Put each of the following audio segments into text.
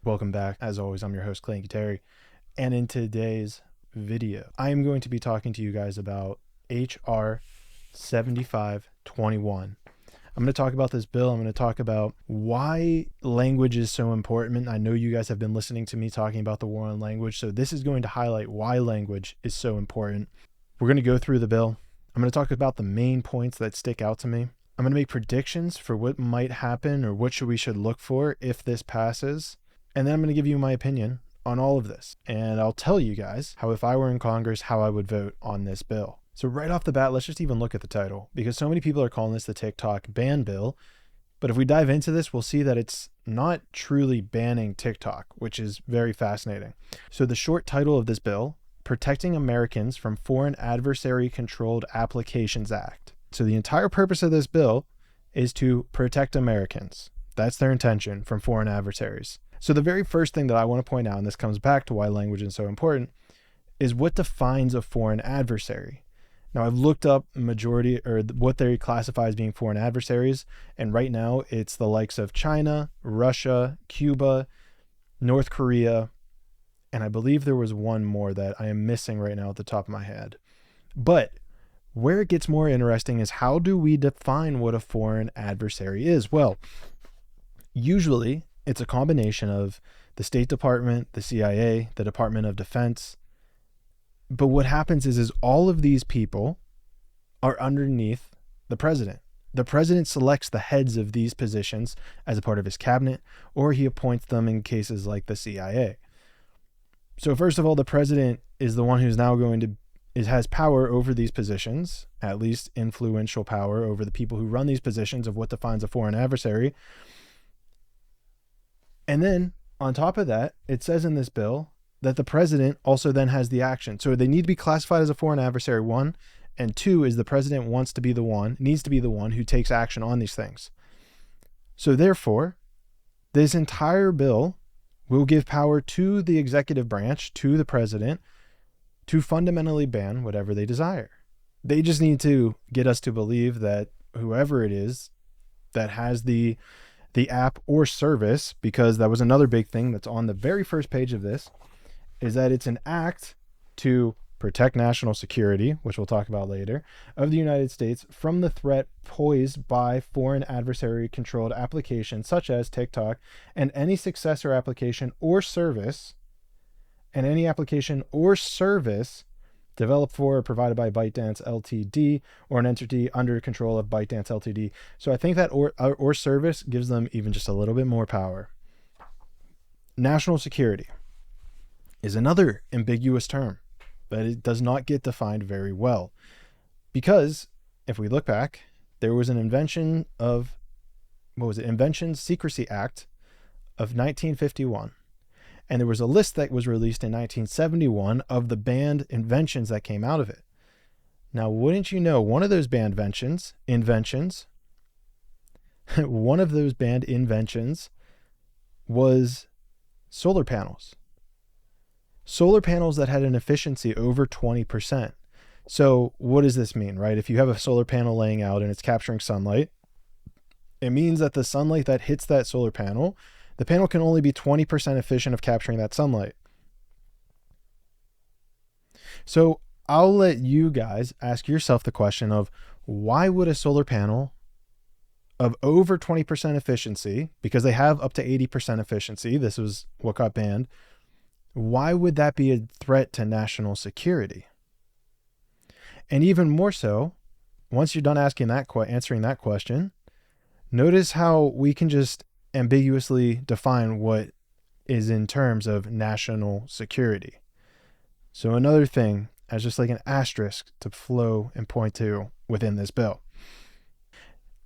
Welcome back. As always, I'm your host, Clanky Terry. And in today's video, I am going to be talking to you guys about H.R. 7521. I'm going to talk about this bill. I'm going to talk about why language is so important. I know you guys have been listening to me talking about the war on language, so this is going to highlight why language is so important. We're going to go through the bill. I'm going to talk about the main points that stick out to me. I'm going to make predictions for what might happen or what we should look for if this passes. And then I'm going to give you my opinion on all of this. And I'll tell you guys how, if I were in Congress, how I would vote on this bill. So right off the bat, let's just even look at the title, because so many people are calling this the TikTok ban bill. But if we dive into this, we'll see that it's not truly banning TikTok, which is very fascinating. So the short title of this bill, Protecting Americans from Foreign Adversary Controlled Applications Act. So the entire purpose of this bill is to protect Americans. That's their intention, from foreign adversaries. So the very first thing that I want to point out, and this comes back to why language is so important, is what defines a foreign adversary. Now, I've looked up what they classify as being foreign adversaries, and right now it's the likes of China, Russia, Cuba, North Korea, and I believe there was one more that I am missing right now at the top of my head. But where it gets more interesting is, how do we define what a foreign adversary is? Well, usually it's a combination of the State Department, the CIA, the Department of Defense. But what happens is all of these people are underneath the president. The president selects the heads of these positions as a part of his cabinet, or he appoints them in cases like the CIA. So first of all, the president is the one who's now has power over these positions, at least influential power over the people who run these positions of what defines a foreign adversary. And then on top of that, it says in this bill that the president also then has the action. So they need to be classified as a foreign adversary, one, and two is the president needs to be the one who takes action on these things. So therefore, this entire bill will give power to the executive branch, to the president, to fundamentally ban whatever they desire. They just need to get us to believe that whoever it is that has the app or service, because that was another big thing that's on the very first page of this, is that it's an act to protect national security, which we'll talk about later, of the United States from the threat posed by foreign adversary controlled applications such as TikTok, and any successor application or service, developed for or provided by ByteDance Ltd. or an entity under control of ByteDance Ltd. So I think that or service gives them even just a little bit more power. National security is another ambiguous term that it does not get defined very well, because if we look back, there was an Inventions Secrecy Act of 1951. And there was a list that was released in 1971 of the banned inventions that came out of it. Now, wouldn't you know, one of those banned inventions was solar panels. Solar panels that had an efficiency over 20%. So what does this mean, right? If you have a solar panel laying out and it's capturing sunlight, it means that the sunlight that hits that solar panel, the panel can only be 20% efficient of capturing that sunlight. So I'll let you guys ask yourself the question of, why would a solar panel of over 20% efficiency, because they have up to 80% efficiency, this was what got banned, why would that be a threat to national security? And even more so, once you're done answering that question, notice how we can just ambiguously define what is in terms of national security. So another thing, as just like an asterisk to flow and point to within this bill.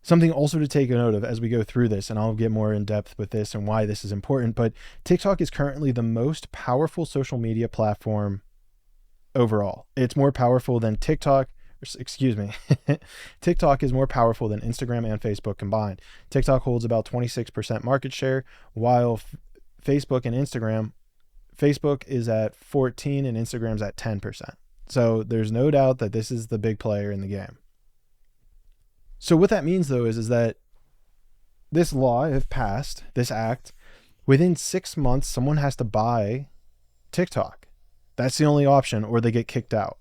Something also to take a note of as we go through this, and I'll get more in depth with this and why this is important, but TikTok is currently the most powerful social media platform overall. It's more powerful than TikTok is more powerful than Instagram and Facebook combined. TikTok holds about 26% market share, while Facebook is at 14% and Instagram's at 10%. So there's no doubt that this is the big player in the game. So what that means, though, is that this law, if passed, this act, Within 6 months, someone has to buy TikTok. That's the only option, or they get kicked out.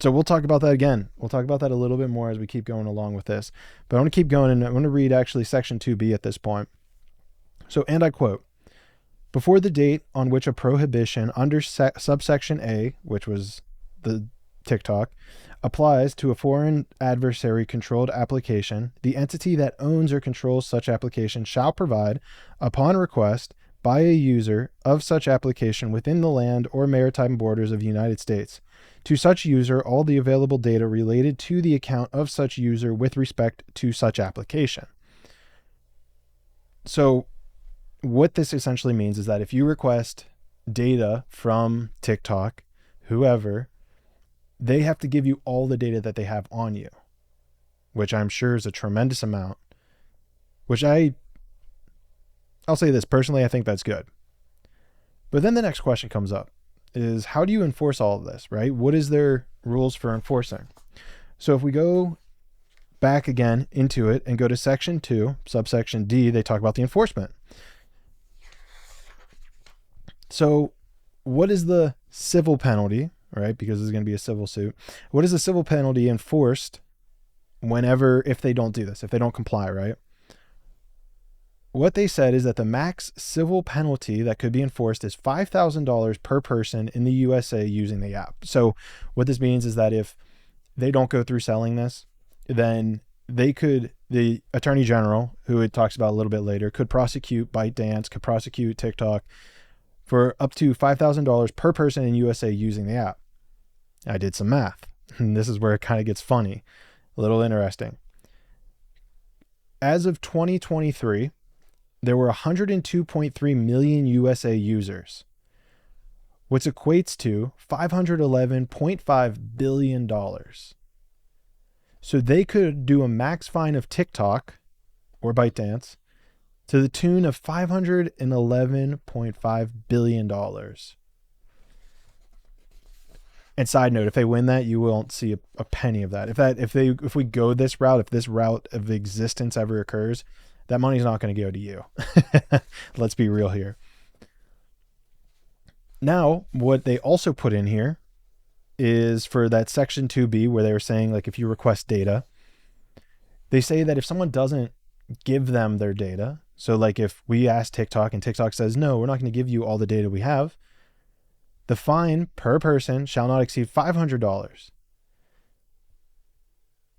So we'll talk about that again. We'll talk about that a little bit more as we keep going along with this. But I want to keep going, and I want to read actually section 2B at this point. So, and I quote, before the date on which a prohibition under subsection A, which was the TikTok, applies to a foreign adversary controlled application, the entity that owns or controls such application shall provide, upon request by a user of such application within the land or maritime borders of the United States, to such user all the available data related to the account of such user with respect to such application. So what this essentially means is that if you request data from TikTok, whoever, they have to give you all the data that they have on you, which I'm sure is a tremendous amount, which I'll say this personally, I think that's good. But then the next question comes up is, how do you enforce all of this, right? What is their rules for enforcing? So if we go back again into it and go to section 2, subsection D, they talk about the enforcement. So what is the civil penalty, right? Because this is going to be a civil suit. What is the civil penalty enforced whenever, if they don't do this, if they don't comply, right? What they said is that the max civil penalty that could be enforced is $5,000 per person in the USA using the app. So what this means is that if they don't go through selling this, then the Attorney General, who it talks about a little bit later, could prosecute ByteDance, could prosecute TikTok for up to $5,000 per person in USA using the app. I did some math, and this is where it kind of gets funny, a little interesting. As of 2023, there were 102.3 million USA users, which equates to $511.5 billion. So they could do a max fine of TikTok or ByteDance to the tune of $511.5 billion. And side note, if they win that, you won't see a penny of that. If we go this route, if this route of existence ever occurs, that money's not going to go to you. Let's be real here. Now, what they also put in here is for that section 2B where they were saying, like, if you request data, they say that if someone doesn't give them their data, so like if we ask TikTok and TikTok says, no, we're not going to give you all the data we have, the fine per person shall not exceed $500.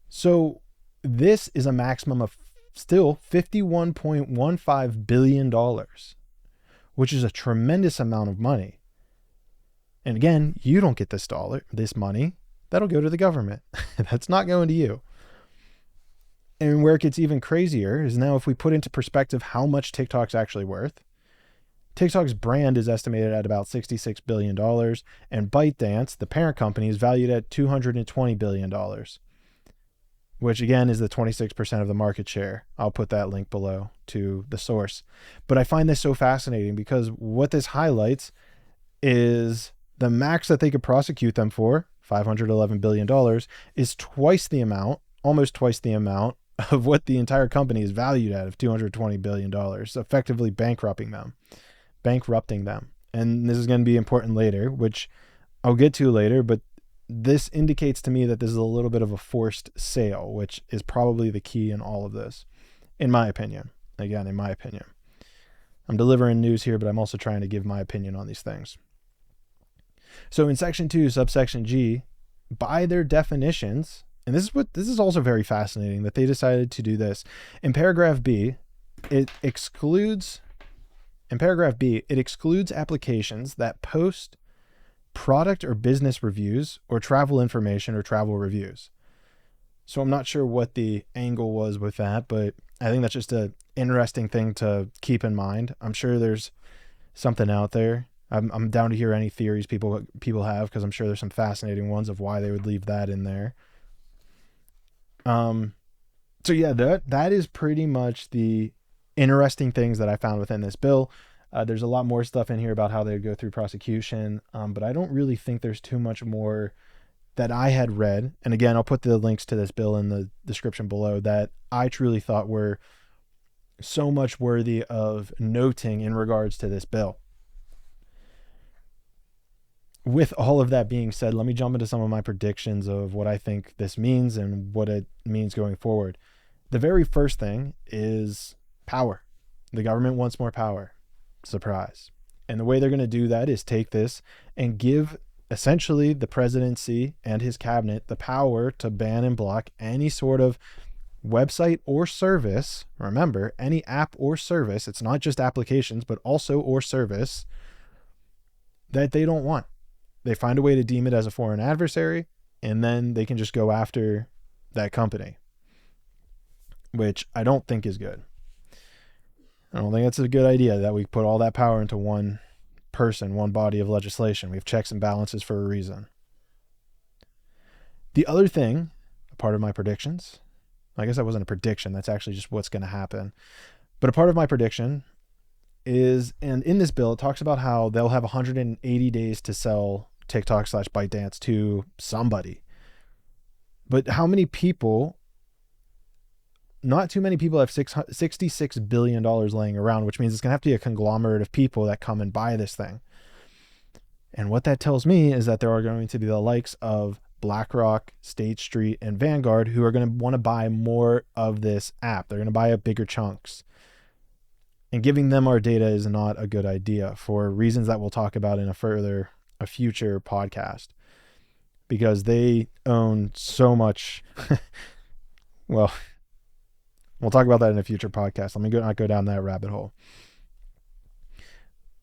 So this is a maximum of still $51.15 billion, which is a tremendous amount of money. And again, you don't get this money, that'll go to the government. That's not going to you. And where it gets even crazier is now if we put into perspective how much TikTok's actually worth, TikTok's brand is estimated at about $66 billion, and ByteDance, the parent company, is valued at $220 billion, which again is the 26% of the market share. I'll put that link below to the source. But I find this so fascinating because what this highlights is the max that they could prosecute them for, $511 billion, is twice the amount, almost twice the amount of what the entire company is valued at, of $220 billion, effectively bankrupting them. And this is going to be important later, which I'll get to later, but this indicates to me that this is a little bit of a forced sale, which is probably the key in all of this, in my opinion. Again, in my opinion. I'm delivering news here, but I'm also trying to give my opinion on these things. So in section 2, subsection G, by their definitions, and this is also very fascinating that they decided to do this. In paragraph B, it excludes applications that post product or business reviews or travel information or travel reviews. So I'm not sure what the angle was with that, but I think that's just an interesting thing to keep in mind. I'm sure there's something out there. I'm down to hear any theories people have, because I'm sure there's some fascinating ones of why they would leave that in there. So yeah, that is pretty much the interesting things that I found within this bill. There's a lot more stuff in here about how they go through prosecution, but I don't really think there's too much more that I had read. And again, I'll put the links to this bill in the description below, that I truly thought were so much worthy of noting in regards to this bill. With all of that being said, let me jump into some of my predictions of what I think this means and what it means going forward. The very first thing is power. The government wants more power. Surprise. And the way they're going to do that is take this and give essentially the presidency and his cabinet the power to ban and block any sort of website or service. Remember, any app or service, it's not just applications, but also or service that they don't want. They find a way to deem it as a foreign adversary, and then they can just go after that company, which I don't think is good. I don't think it's a good idea that we put all that power into one person, one body of legislation. We have checks and balances for a reason. The other thing, a part of my predictions, I guess that wasn't a prediction, that's actually just what's going to happen. But a part of my prediction is, and in this bill, it talks about how they'll have 180 days to sell TikTok/ByteDance to somebody. But how many people? Not too many people have $66 billion laying around, which means it's going to have to be a conglomerate of people that come and buy this thing. And what that tells me is that there are going to be the likes of BlackRock, State Street, and Vanguard who are going to want to buy more of this app. They're going to buy up bigger chunks. And giving them our data is not a good idea for reasons that we'll talk about in a future podcast, because they own so much. Well, we'll talk about that in a future podcast. Let me not go down that rabbit hole.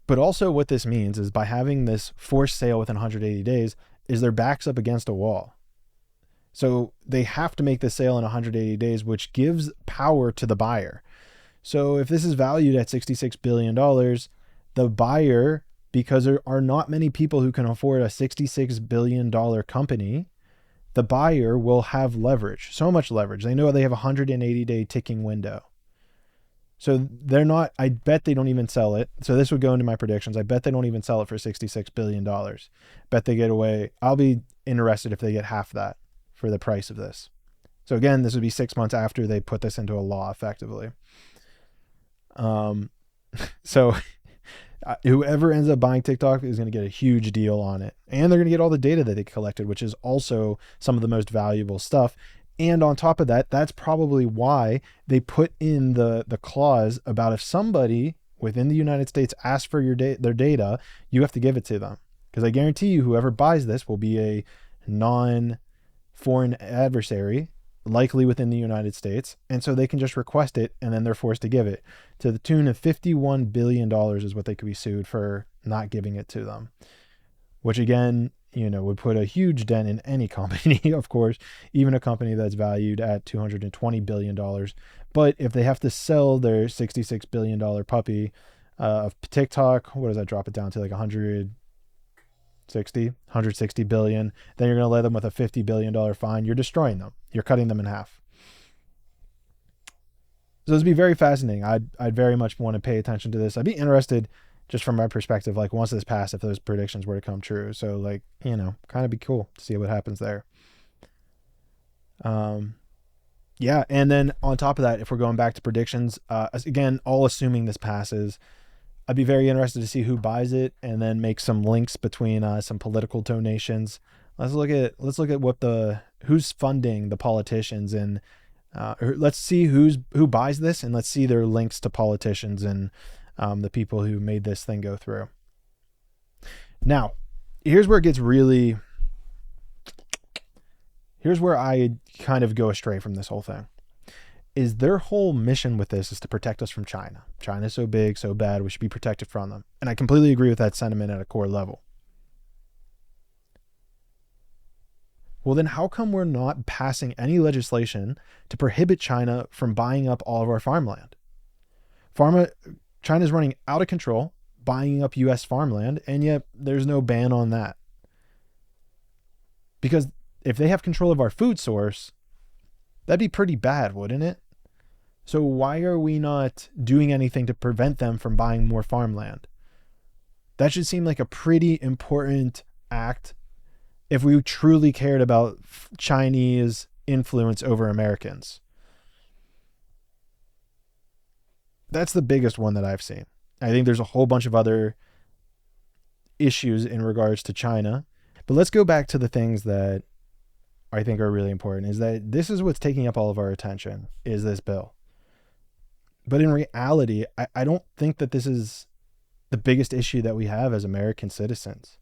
But also what this means is by having this forced sale within 180 days is their backs up against a wall. So they have to make the sale in 180 days, which gives power to the buyer. So if this is valued at $66 billion, the buyer, because there are not many people who can afford a $66 billion company, the buyer will have leverage, so much leverage. They know they have a 180-day ticking window. So they're not, I bet they don't even sell it. So this would go into my predictions. I bet they don't even sell it for $66 billion. Bet they get away. I'll be interested if they get half that for the price of this. So again, this would be 6 months after they put this into a law effectively. So whoever ends up buying TikTok is going to get a huge deal on it. And they're going to get all the data that they collected, which is also some of the most valuable stuff. And on top of that, that's probably why they put in the clause about if somebody within the United States asks for their data, you have to give it to them. Because I guarantee you, whoever buys this will be a non-foreign adversary, likely within the United States. And so they can just request it, and then they're forced to give it. To the tune of $51 billion is what they could be sued for not giving it to them. Which again, would put a huge dent in any company, of course, even a company that's valued at $220 billion. But if they have to sell their $66 billion puppy of TikTok, what does that drop it down to? Like 160 billion. Then you're going to let them with a $50 billion fine. You're destroying them. You're cutting them in half. So this would be very fascinating. I'd very much want to pay attention to this. I'd be interested, just from my perspective, like once this passed, if those predictions were to come true. So like, kind of be cool to see what happens there. Yeah. And then on top of that, if we're going back to predictions, again, all assuming this passes, I'd be very interested to see who buys it and then make some links between some political donations. Let's look at who's funding the politicians, and let's see who buys this, and let's see their links to politicians and the people who made this thing go through. Now, here's where I kind of go astray from this whole thing. Is their whole mission with this is to protect us from China. China's so big, so bad, we should be protected from them. And I completely agree with that sentiment at a core level. Well, then how come we're not passing any legislation to prohibit China from buying up all of our farmland? China's running out of control, buying up U.S. farmland, and yet there's no ban on that. Because if they have control of our food source, that'd be pretty bad, wouldn't it? So why are we not doing anything to prevent them from buying more farmland? That should seem like a pretty important act if we truly cared about Chinese influence over Americans. That's the biggest one that I've seen. I think there's a whole bunch of other issues in regards to China. But let's go back to the things that I think are really important, is that this is what's taking up all of our attention, is this bill. But in reality, I don't think that this is the biggest issue that we have as American citizens.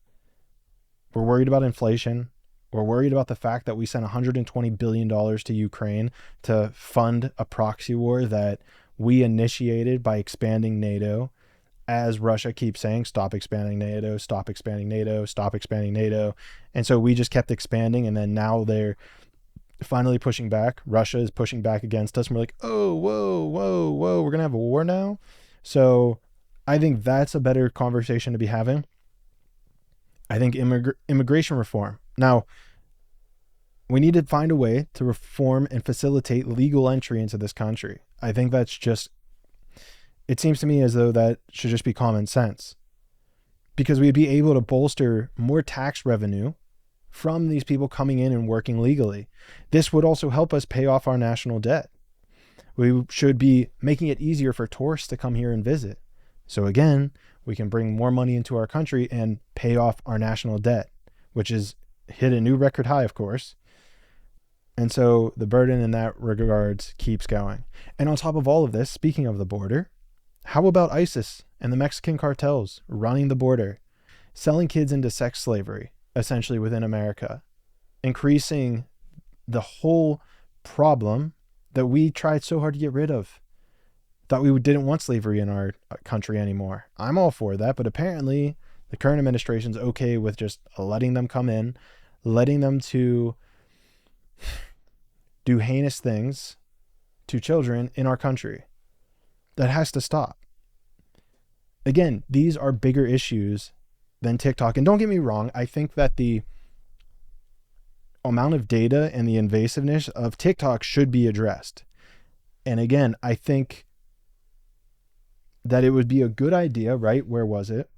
We're worried about inflation. We're worried about the fact that we sent $120 billion to Ukraine to fund a proxy war that we initiated by expanding NATO, as Russia keeps saying, stop expanding NATO, stop expanding NATO, stop expanding NATO. And so we just kept expanding, and then now they're finally pushing back. Russia is pushing back against us, and we're like, oh, whoa, we're going to have a war now? So I think that's a better conversation to be having. I think immigration reform. Now, we need to find a way to reform and facilitate legal entry into this country. I think that's just, it seems to me as though that should just be common sense, because we'd be able to bolster more tax revenue from these people coming in and working legally. This would also help us pay off our national debt. We should be making it easier for tourists to come here and visit. So again, we can bring more money into our country and pay off our national debt, which is hit a new record high, of course. And so the burden in that regards keeps going. And on top of all of this, speaking of the border, how about ISIS and the Mexican cartels running the border, selling kids into sex slavery, essentially within America, increasing the whole problem that we tried so hard to get rid of? Thought we didn't want slavery in our country anymore. I'm all for that, but apparently the current administration's okay with just letting them come in, letting them to do heinous things to children in our country. That has to stop. Again, these are bigger issues than TikTok. And don't get me wrong, I think that the amount of data and the invasiveness of TikTok should be addressed. And again, I think that it would be a good idea, right? Where was it?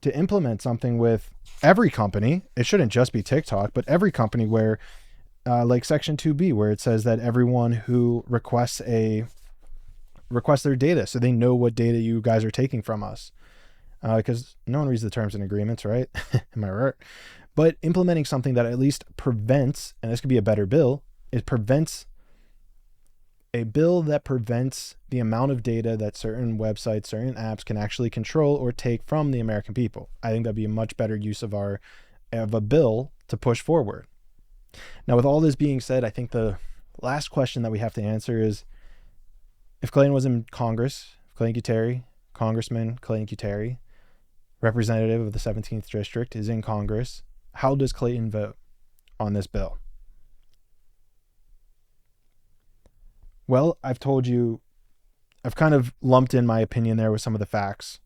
To implement something with every company. It shouldn't just be TikTok, but every company where, like Section 2B, where it says that everyone who requests their data, so they know what data you guys are taking from us. Because no one reads the terms and agreements, right? Am I right? But implementing something that at least prevents, and this could be a better bill, a bill that prevents the amount of data that certain websites, certain apps can actually control or take from the American people. I think that'd be a much better use of a bill to push forward. Now, with all this being said, I think the last question that we have to answer is, if Clayton was in Congress, Clayton Cuteri, Congressman Clayton Cuteri, representative of the 17th District, is in Congress, how does Clayton vote on this bill? Well, I've told you, I've kind of lumped in my opinion there with some of the facts.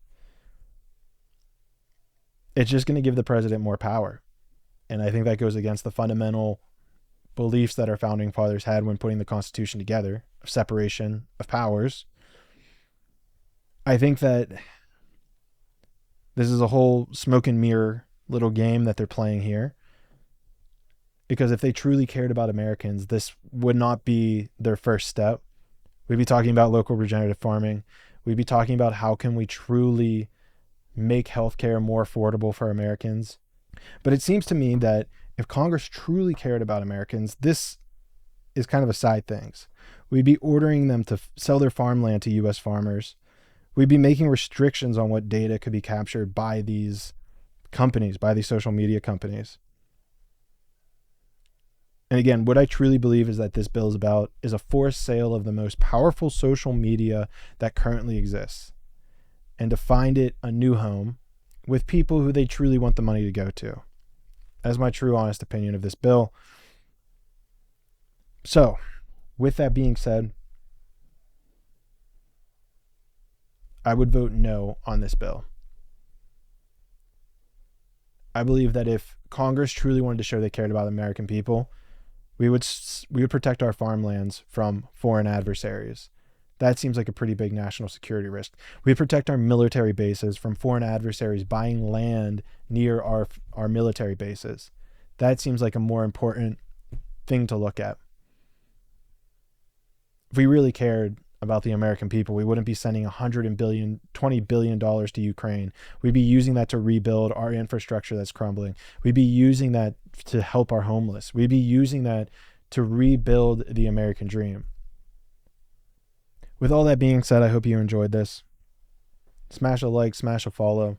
It's just going to give the president more power. And I think that goes against the fundamental beliefs that our founding fathers had when putting the Constitution together, of separation of powers. I think that this is a whole smoke and mirror little game that they're playing here. Because if they truly cared about Americans, this would not be their first step. We'd be talking about local regenerative farming. We'd be talking about how can we truly make healthcare more affordable for Americans. But it seems to me that if Congress truly cared about Americans, this is kind of a side things. We'd be ordering them to sell their farmland to U.S. farmers. We'd be making restrictions on what data could be captured by these companies, by these social media companies. And again, what I truly believe is that this bill is about is a forced sale of the most powerful social media that currently exists, and to find it a new home with people who they truly want the money to go to. That's my true, honest opinion of this bill. So, with that being said, I would vote no on this bill. I believe that if Congress truly wanted to show they cared about the American people, we would protect our farmlands from foreign adversaries. That seems like a pretty big national security risk. We protect our military bases from foreign adversaries buying land near our military bases. That seems like a more important thing to look at. If we really cared about the American people. We wouldn't be sending $20 billion to Ukraine. We'd be using that to rebuild our infrastructure that's crumbling. We'd be using that to help our homeless. We'd be using that to rebuild the American dream. With all that being said, I hope you enjoyed this. Smash a like, smash a follow.